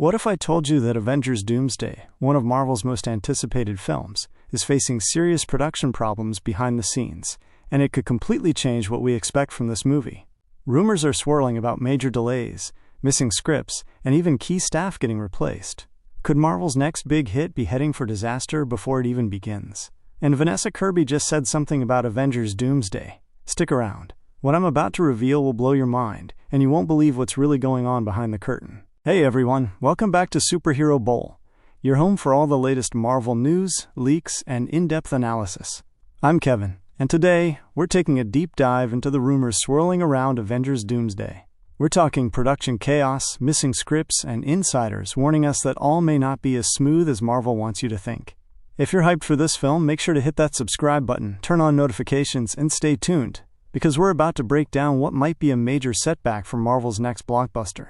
What if I told you that Avengers Doomsday, one of Marvel's most anticipated films, is facing serious production problems behind the scenes, and it could completely change what we expect from this movie? Rumors are swirling about major delays, missing scripts, and even key staff getting replaced. Could Marvel's next big hit be heading for disaster before it even begins? And Vanessa Kirby just said something about Avengers Doomsday. Stick around. What I'm about to reveal will blow your mind, and you won't believe what's really going on behind the curtain. Hey everyone, welcome back to Superhero Bowl, your home for all the latest Marvel news, leaks, and in-depth analysis. I'm Kevin, and today, we're taking a deep dive into the rumors swirling around Avengers Doomsday. We're talking production chaos, missing scripts, and insiders warning us that all may not be as smooth as Marvel wants you to think. If you're hyped for this film, make sure to hit that subscribe button, turn on notifications, and stay tuned, because we're about to break down what might be a major setback for Marvel's next blockbuster.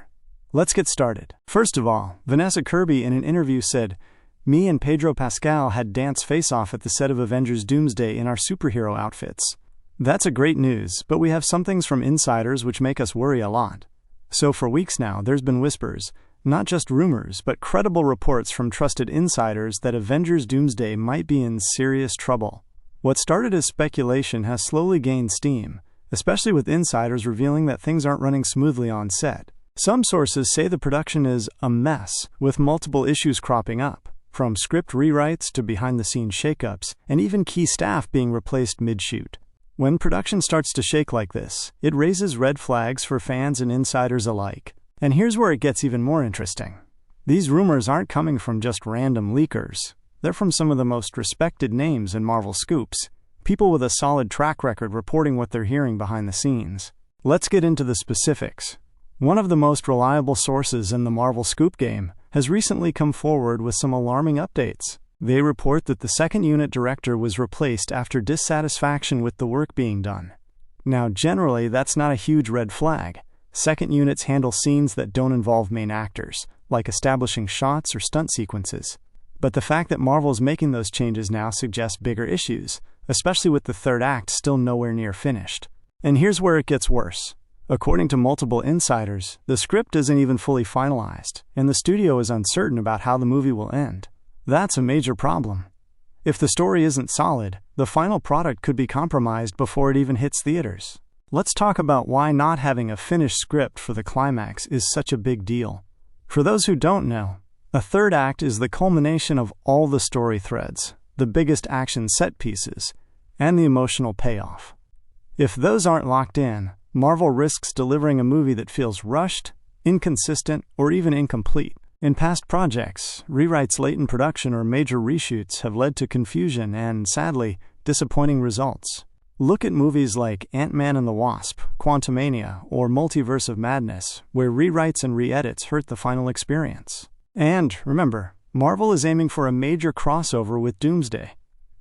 Let's get started. First of all, Vanessa Kirby in an interview said, "Me and Pedro Pascal had dance face-off at the set of Avengers Doomsday in our superhero outfits." That's a great news, but we have some things from insiders which make us worry a lot. So for weeks now, there's been whispers, not just rumors, but credible reports from trusted insiders that Avengers Doomsday might be in serious trouble. What started as speculation has slowly gained steam, especially with insiders revealing that things aren't running smoothly on set. Some sources say the production is a mess, with multiple issues cropping up, from script rewrites to behind-the-scenes shakeups, and even key staff being replaced mid-shoot. When production starts to shake like this, it raises red flags for fans and insiders alike. And here's where it gets even more interesting. These rumors aren't coming from just random leakers. They're from some of the most respected names in Marvel scoops, people with a solid track record reporting what they're hearing behind the scenes. Let's get into the specifics. One of the most reliable sources in the Marvel scoop game has recently come forward with some alarming updates. They report that the second unit director was replaced after dissatisfaction with the work being done. Now, generally, that's not a huge red flag. Second units handle scenes that don't involve main actors, like establishing shots or stunt sequences. But the fact that Marvel's making those changes now suggests bigger issues, especially with the third act still nowhere near finished. And here's where it gets worse. According to multiple insiders, the script isn't even fully finalized, and the studio is uncertain about how the movie will end. That's a major problem. If the story isn't solid, the final product could be compromised before it even hits theaters. Let's talk about why not having a finished script for the climax is such a big deal. For those who don't know, a third act is the culmination of all the story threads, the biggest action set pieces, and the emotional payoff. If those aren't locked in, Marvel risks delivering a movie that feels rushed, inconsistent, or even incomplete. In past projects, rewrites late in production or major reshoots have led to confusion and, sadly, disappointing results. Look at movies like Ant-Man and the Wasp, Quantumania, or Multiverse of Madness, where rewrites and re-edits hurt the final experience. And, remember, Marvel is aiming for a major crossover with Doomsday.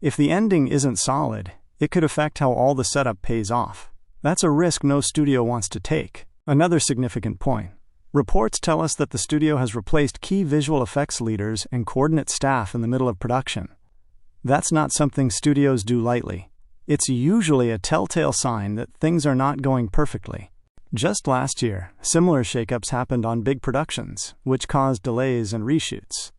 If the ending isn't solid, it could affect how all the setup pays off. That's a risk no studio wants to take. Another significant point. Reports tell us that the studio has replaced key visual effects leaders and coordinate staff in the middle of production. That's not something studios do lightly. It's usually a telltale sign that things are not going perfectly. Just last year, similar shakeups happened on big productions, which caused delays and reshoots.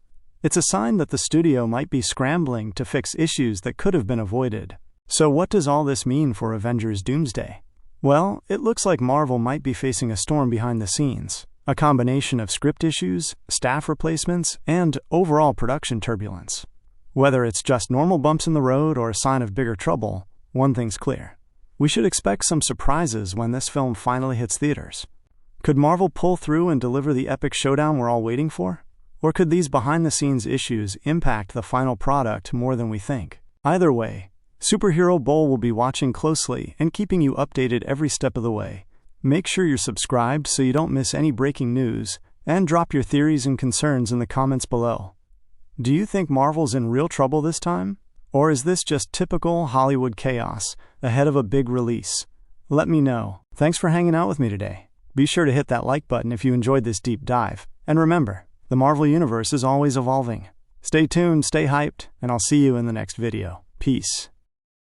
It's a sign that the studio might be scrambling to fix issues that could have been avoided. So what does all this mean for Avengers Doomsday? Well, it looks like Marvel might be facing a storm behind the scenes, a combination of script issues, staff replacements, and overall production turbulence. Whether it's just normal bumps in the road or a sign of bigger trouble, one thing's clear. We should expect some surprises when this film finally hits theaters. Could Marvel pull through and deliver the epic showdown we're all waiting for? Or could these behind-the-scenes issues impact the final product more than we think? Either way, Superhero Bowl will be watching closely and keeping you updated every step of the way. Make sure you're subscribed so you don't miss any breaking news, and drop your theories and concerns in the comments below. Do you think Marvel's in real trouble this time? Or is this just typical Hollywood chaos ahead of a big release? Let me know. Thanks for hanging out with me today. Be sure to hit that like button if you enjoyed this deep dive. And remember, the Marvel Universe is always evolving. Stay tuned, stay hyped, and I'll see you in the next video. Peace.